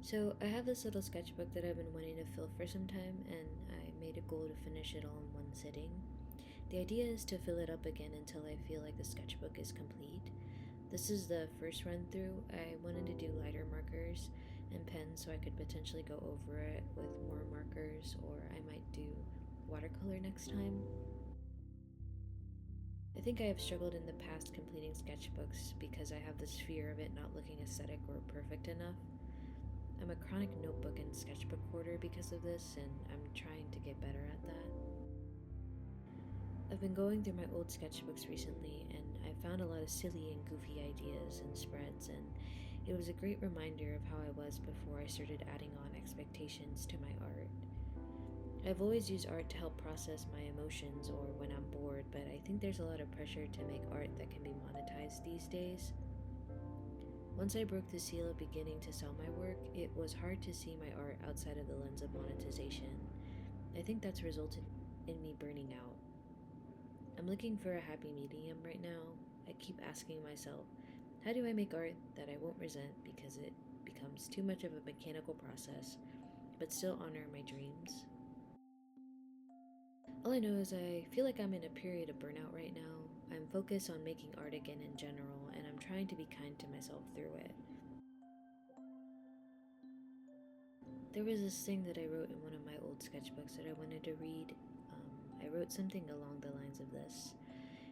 So I have this little sketchbook that I've been wanting to fill for some time, and I made a goal to finish it all in one sitting. The idea is to fill it up again until I feel like the sketchbook is complete. This is the first run through. I wanted to do lighter markers and pens so I could potentially go over it with more markers, or I might do watercolor next time. I think I have struggled in the past completing sketchbooks because I have this fear of it not looking aesthetic or perfect enough. I'm a chronic notebook and sketchbook hoarder because of this, and I'm trying to get better at that. I've been going through my old sketchbooks recently, and I found a lot of silly and goofy ideas and spreads, and it was a great reminder of how I was before I started adding on expectations to my art. I've always used art to help process my emotions or when I'm bored, but I think there's a lot of pressure to make art that can be monetized these days. Once I broke the seal of beginning to sell my work, it was hard to see my art outside of the lens of monetization. I think that's resulted in me burning out. I'm looking for a happy medium right now. I keep asking myself, how do I make art that I won't resent because it becomes too much of a mechanical process, but still honor my dreams? All I know is I feel like I'm in a period of burnout right now. I'm focused on making art again in general, and I'm trying to be kind to myself through it. There was this thing that I wrote in one of my old sketchbooks that I wanted to read. I wrote something along the lines of this: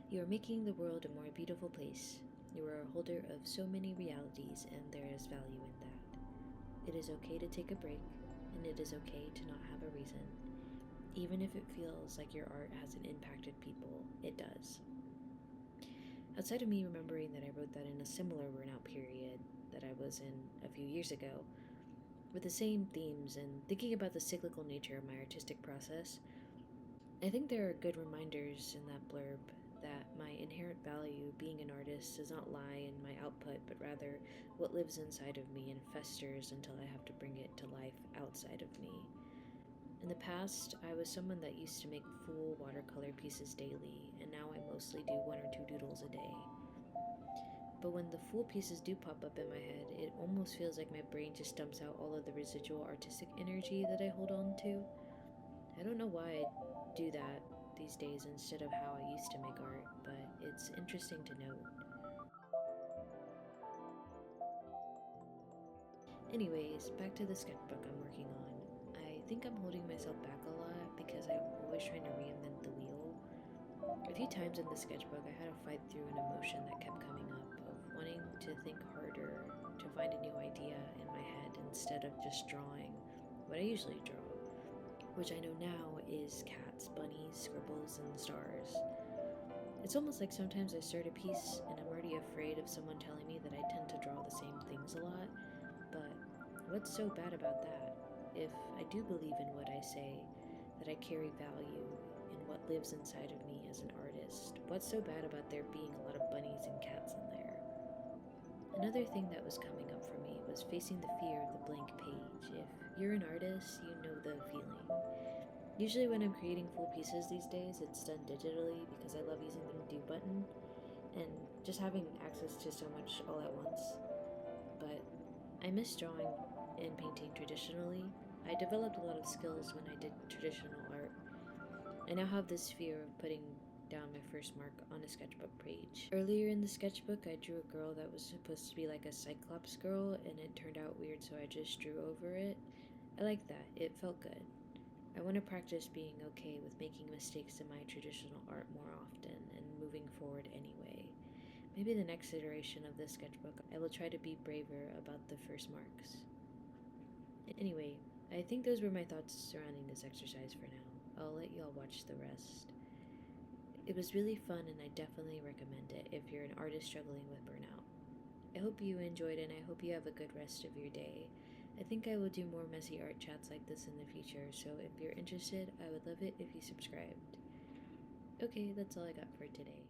You are making the world a more beautiful place. You are a holder of so many realities, and there is value in that. It is okay to take a break, and it is okay to not have a reason. Even if it feels like your art hasn't impacted people, it does. Outside of me remembering that I wrote that in a similar burnout period that I was in a few years ago, with the same themes and thinking about the cyclical nature of my artistic process, I think there are good reminders in that blurb that my inherent value being an artist does not lie in my output, but rather what lives inside of me and festers until I have to bring it to life outside of me. In the past, I was someone that used to make full watercolor pieces daily, and now I mostly do one or two doodles a day. But when the full pieces do pop up in my head, it almost feels like my brain just dumps out all of the residual artistic energy that I hold on to. I don't know why I do that these days instead of how I used to make art, but it's interesting to note. Anyways, back to the sketchbook I'm working on. I think I'm holding myself back a lot because I'm always trying to reinvent the wheel. A few times in the sketchbook, I had to fight through an emotion that kept coming up of wanting to think harder, to find a new idea in my head instead of just drawing what I usually draw, which I know now is cats, bunnies, scribbles, and stars. It's almost like sometimes I start a piece and I'm already afraid of someone telling me that I tend to draw the same things a lot, but what's so bad about that? If I do believe in what I say, that I carry value in what lives inside of me as an artist, what's so bad about there being a lot of bunnies and cats in there? Another thing that was coming up for me was facing the fear of the blank page. If you're an artist, you know the feeling. Usually when I'm creating full pieces these days, it's done digitally because I love using the do button and just having access to so much all at once. But I miss drawing and painting traditionally. I developed a lot of skills when I did traditional art. I now have this fear of putting down my first mark on a sketchbook page. Earlier in the sketchbook, I drew a girl that was supposed to be like a Cyclops girl, and it turned out weird, so I just drew over it. I like that, it felt good. I want to practice being okay with making mistakes in my traditional art more often and moving forward anyway. Maybe the next iteration of this sketchbook, I will try to be braver about the first marks. Anyway, I think those were my thoughts surrounding this exercise for now. I'll let y'all watch the rest. It was really fun, and I definitely recommend it if you're an artist struggling with burnout. I hope you enjoyed, and I hope you have a good rest of your day. I think I will do more messy art chats like this in the future, so if you're interested, I would love it if you subscribed. Okay, that's all I got for today.